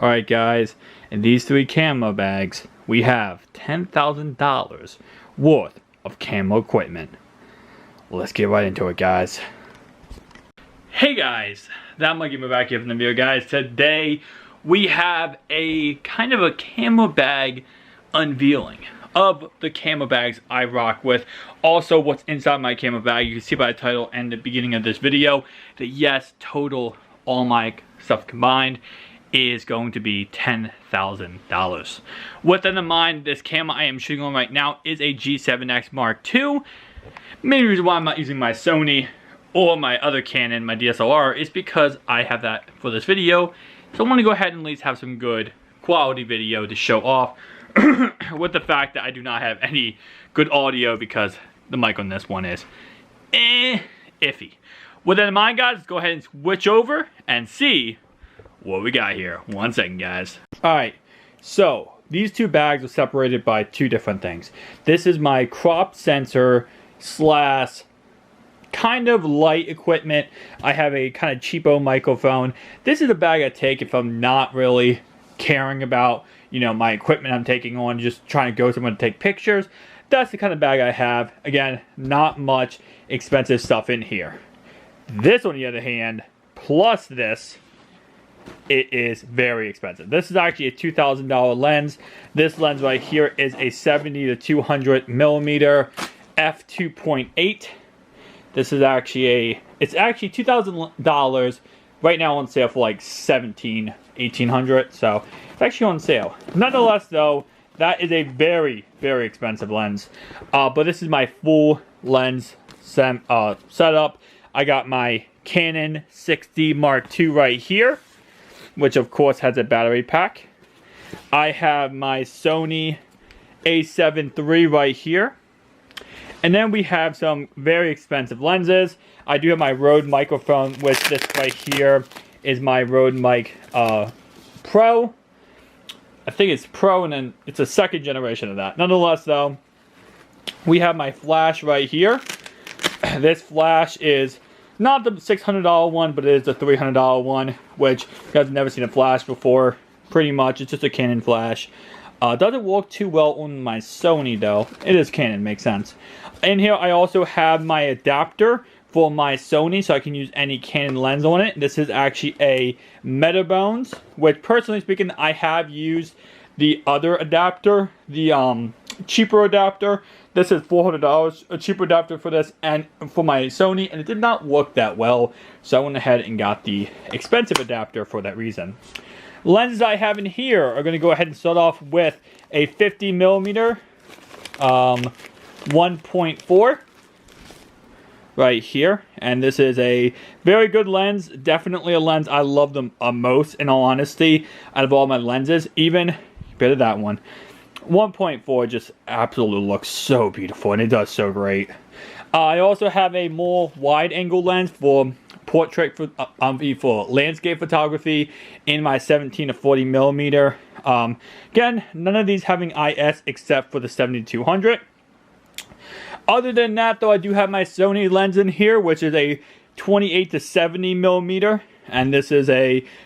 Alright guys, in these 3 camo bags, we have $10,000 worth of camo equipment. Let's get right into it, guys. Hey guys, that might get me back here from the video, guys. Today we have a kind of a camo bag unveiling of the camo bags I rock with. Also, what's inside my camo bag. You can see by the title and the beginning of this video that yes, total all my stuff combined is going to be $10,000. With that in mind, this camera I am shooting on right now is a G7X Mark II. Main reason why I'm not using my Sony or my other Canon, my DSLR, is because I have that for this video. So I want to go ahead and at least have some good quality video to show off with the fact that I do not have any good audio because the mic on this one is iffy. With that in mind, guys, let's go ahead and switch over and see what we got here. 1 second, guys. Alright, so these 2 bags are separated by 2 different things. This is my crop sensor slash kind of light equipment. I have a kind of cheapo microphone. This is a bag I take if I'm not really caring about, you know, my equipment I'm taking on, just trying to go somewhere to take pictures. That's the kind of bag I have. Again, not much expensive stuff in here. This, on the other hand, plus this, it is very expensive. This is actually a $2,000 lens. This lens right here is a 70 to 200 millimeter f2.8. This is actually it's actually $2,000 right now on sale for like $1,800. So it's actually on sale. Nonetheless, though, that is a very, very expensive lens. But this is my full lens setup. I got my Canon 6D Mark II right here, which of course has a battery pack. I have my Sony a7 III right here. And then we have some very expensive lenses. I do have my Rode microphone, which this right here is my Rode Mic Pro. I think it's Pro, and then it's a 2nd generation of that. Nonetheless, though, we have my flash right here. This flash is not the $600 one, but it is the $300 one, which you guys have never seen a flash before. Pretty much, it's just a Canon flash. Doesn't work too well on my Sony, though. It is Canon, makes sense. In here, I also have my adapter for my Sony, so I can use any Canon lens on it. This is actually a Metabones, which, personally speaking, I have used the other adapter, the cheaper adapter. This is $400, a cheaper adapter for this and for my Sony, and it did not work that well, so I went ahead and got the expensive adapter for that reason. Lenses I have in here are going to go ahead and start off with a 50 millimeter 1.4 right here, and this is a very good lens. Definitely a lens I love the most, in all honesty, out of all my lenses. Even better that one. 1.4 just absolutely looks so beautiful, and it does so great. I also have a more wide-angle lens for portrait, for landscape photography in my 17 to 40 millimeter. Again, none of these having IS except for the 7200. Other than that, though, I do have my Sony lens in here, which is a 28 to 70 millimeter. And this is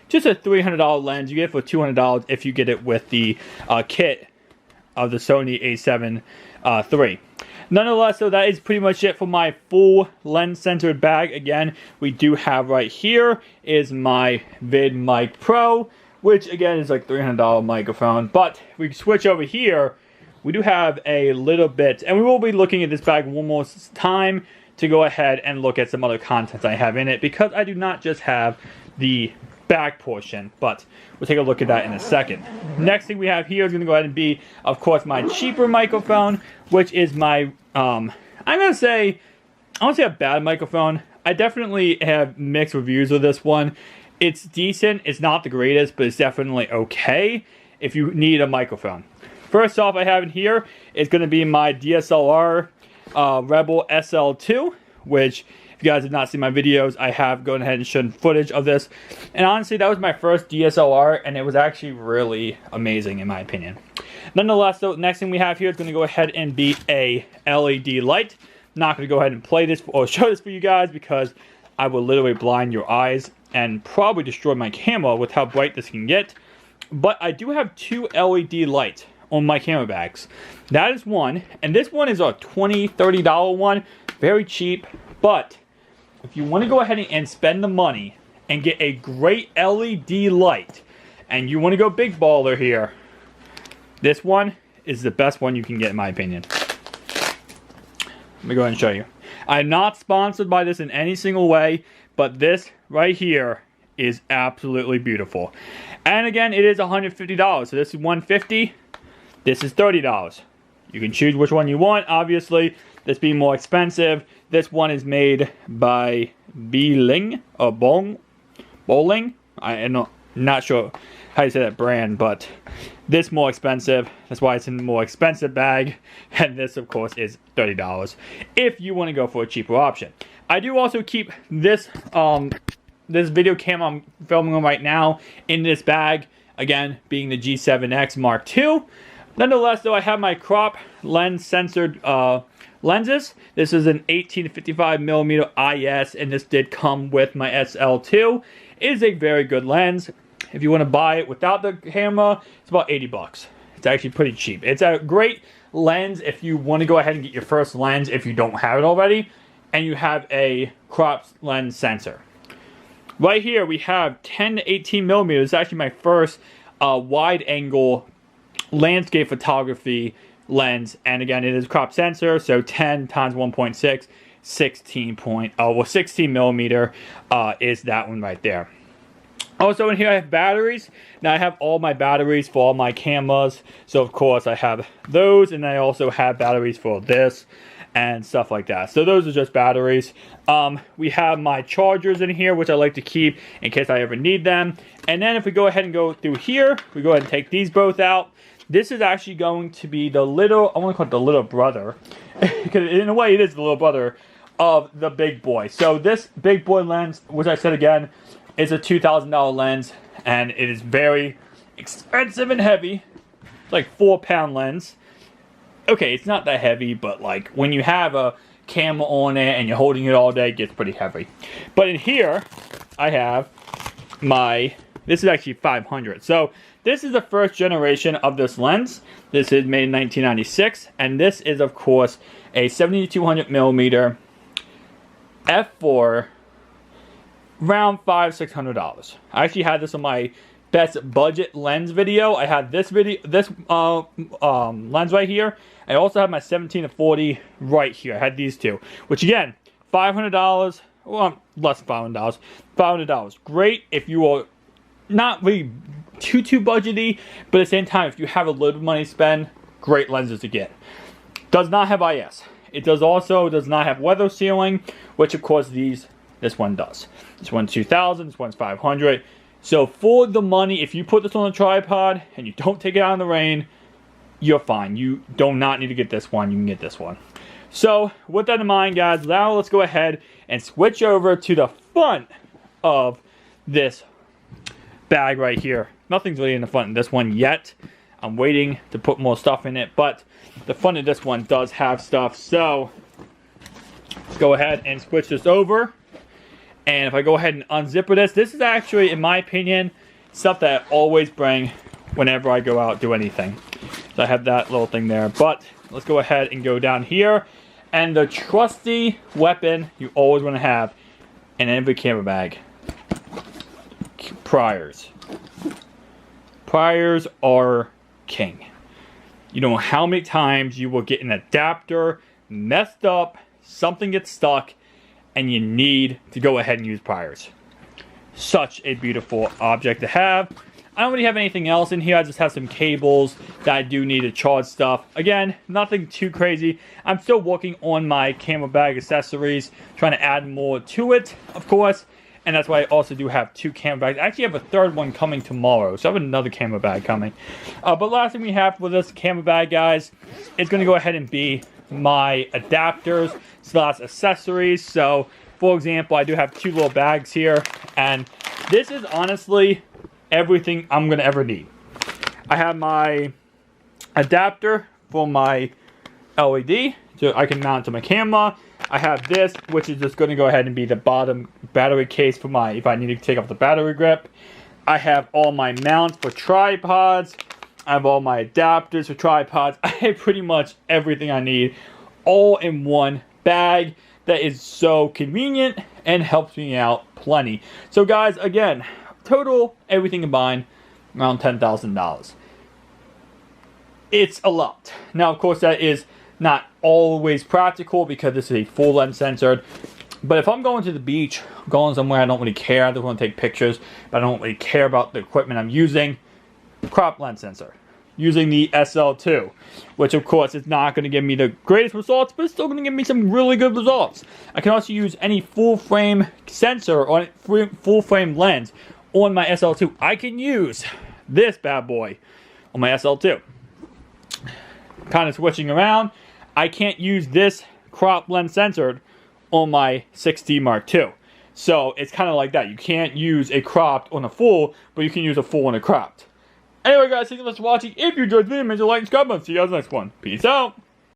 just a $300 lens. You get it for $200 if you get it with the kit of the Sony a7 III. Nonetheless, so that is pretty much it for my full lens centered bag. Again, we do have right here is my VidMic Pro, which again is like $300 microphone. But we switch over here, we do have a little bit, and we will be looking at this bag one more time to go ahead and look at some other contents I have in it, because I do not just have the back portion, but we'll take a look at that in a second. Next thing we have here is going to go ahead and be, of course, my cheaper microphone, which is my, I'm going to say, I won't say a bad microphone. I definitely have mixed reviews of this one. It's decent. It's not the greatest, but it's definitely okay if you need a microphone. First off, I have in here is going to be my DSLR Rebel SL2, which, if you guys have not seen my videos, I have gone ahead and shown footage of this. And honestly, that was my first DSLR, and it was actually really amazing in my opinion. Nonetheless, though, next thing we have here is going to go ahead and be a LED light. I'm not going to go ahead and play this or show this for you guys because I will literally blind your eyes and probably destroy my camera with how bright this can get. But I do have 2 LED lights on my camera bags. That is one, and this one is a $20, $30 one, very cheap. But if you want to go ahead and spend the money and get a great LED light, and you want to go big baller here, this one is the best one you can get in my opinion. Let me go ahead and show you. I'm not sponsored by this in any single way, but this right here is absolutely beautiful. And again, it is $150. So this is $150. This is $30. You can choose which one you want. Obviously, this being more expensive. This one is made by Bowling or Bowling. I'm not sure how you say that brand, but this more expensive. That's why it's in the more expensive bag. And this, of course, is $30 if you want to go for a cheaper option. I do also keep this this video camera I'm filming on right now in this bag. Again, being the G7X Mark II. Nonetheless, though, I have my crop lens censored lenses. This is an 18 to 55 millimeter IS, and this did come with my SL2. It is a very good lens. If you want to buy it without the camera, it's about 80 bucks. It's actually pretty cheap. It's a great lens if you want to go ahead and get your first lens if you don't have it already, and you have a crop lens sensor. Right here, we have 10 to 18 millimeters. It's actually my first wide angle landscape photography lens, and again, it is crop sensor, so 10 times 1.6, 16 millimeter is that one right there. Also in here I have batteries. Now I have all my batteries for all my cameras, so of course I have those, and I also have batteries for this and stuff like that. So those are just batteries. We have my chargers in here, which I like to keep in case I ever need them. And then if we go ahead and go through here, we go ahead and take these both out. This is actually going to be the little, I want to call it the little brother, because in a way it is the little brother of the big boy. So this big boy lens, which I said again, is a $2,000 lens, and it is very expensive and heavy. It's like 4-pound lens. Okay, it's not that heavy, but like when you have a camera on it and you're holding it all day, it gets pretty heavy. But in here, I have my, this is actually 500. So this is the first generation of this lens. This is made in 1996, and this is of course a 7200 millimeter f4, around $500-$600. I actually had this on my best budget lens video. I had this lens right here. I also have my 17 to 40 right here. I had these two, which again, $500. Well, less than $500. $500. Great if you are not really too budgety, but at the same time, if you have a little money to spend, great lenses to get. Does not have IS. It does not have weather sealing, which of course this one does. This one's 2,000, this one's 500. So for the money, if you put this on a tripod and you don't take it out in the rain, you're fine. You do not need to get this one. You can get this one. So with that in mind, guys, now let's go ahead and switch over to the front of this bag right here. Nothing's really in the front of this one yet. I'm waiting to put more stuff in it, but the front of this one does have stuff. So let's go ahead and switch this over. And if I go ahead and unzip this is actually, in my opinion, stuff that I always bring whenever I go out do anything. So I have that little thing there. But let's go ahead and go down here. And the trusty weapon you always want to have in every camera bag. Pliers. Pliers are king. You don't know how many times you will get an adapter messed up, something gets stuck, and you need to go ahead and use pliers. Such a beautiful object to have. I don't really have anything else in here. I just have some cables that I do need to charge stuff. Again, nothing too crazy. I'm still working on my camera bag accessories, trying to add more to it, of course. And that's why I also do have 2 camera bags. I actually have a third one coming tomorrow, so I have another camera bag coming. But last thing we have for this camera bag, guys, is going to go ahead and be my adapters / accessories. So, for example, I do have 2 little bags here, and this is honestly everything I'm going to ever need. I have my adapter for my LED, so I can mount to my camera. I have this, which is just going to go ahead and be the bottom battery case for my, if I need to take off the battery grip. I have all my mounts for tripods. I have all my adapters for tripods. I have pretty much everything I need all in one bag. That is so convenient and helps me out plenty. So guys, again, total, everything combined, around $10,000. It's a lot. Now, of course, that is not always practical because this is a full lens censored. But if I'm going to the beach, going somewhere I don't really care, I just want to take pictures, but I don't really care about the equipment I'm using, crop lens sensor. Using the SL2, which of course is not going to give me the greatest results, but it's still going to give me some really good results. I can also use any full frame sensor or full frame lens on my SL2. I can use this bad boy on my SL2. Kind of switching around, I can't use this crop lens censored on my 6D Mark II. So it's kind of like that. You can't use a cropped on a full, but you can use a full on a cropped. Anyway guys, thank you so much for watching. If you enjoyed the video, make sure to like and subscribe. I'll see you guys in the next one. Peace out.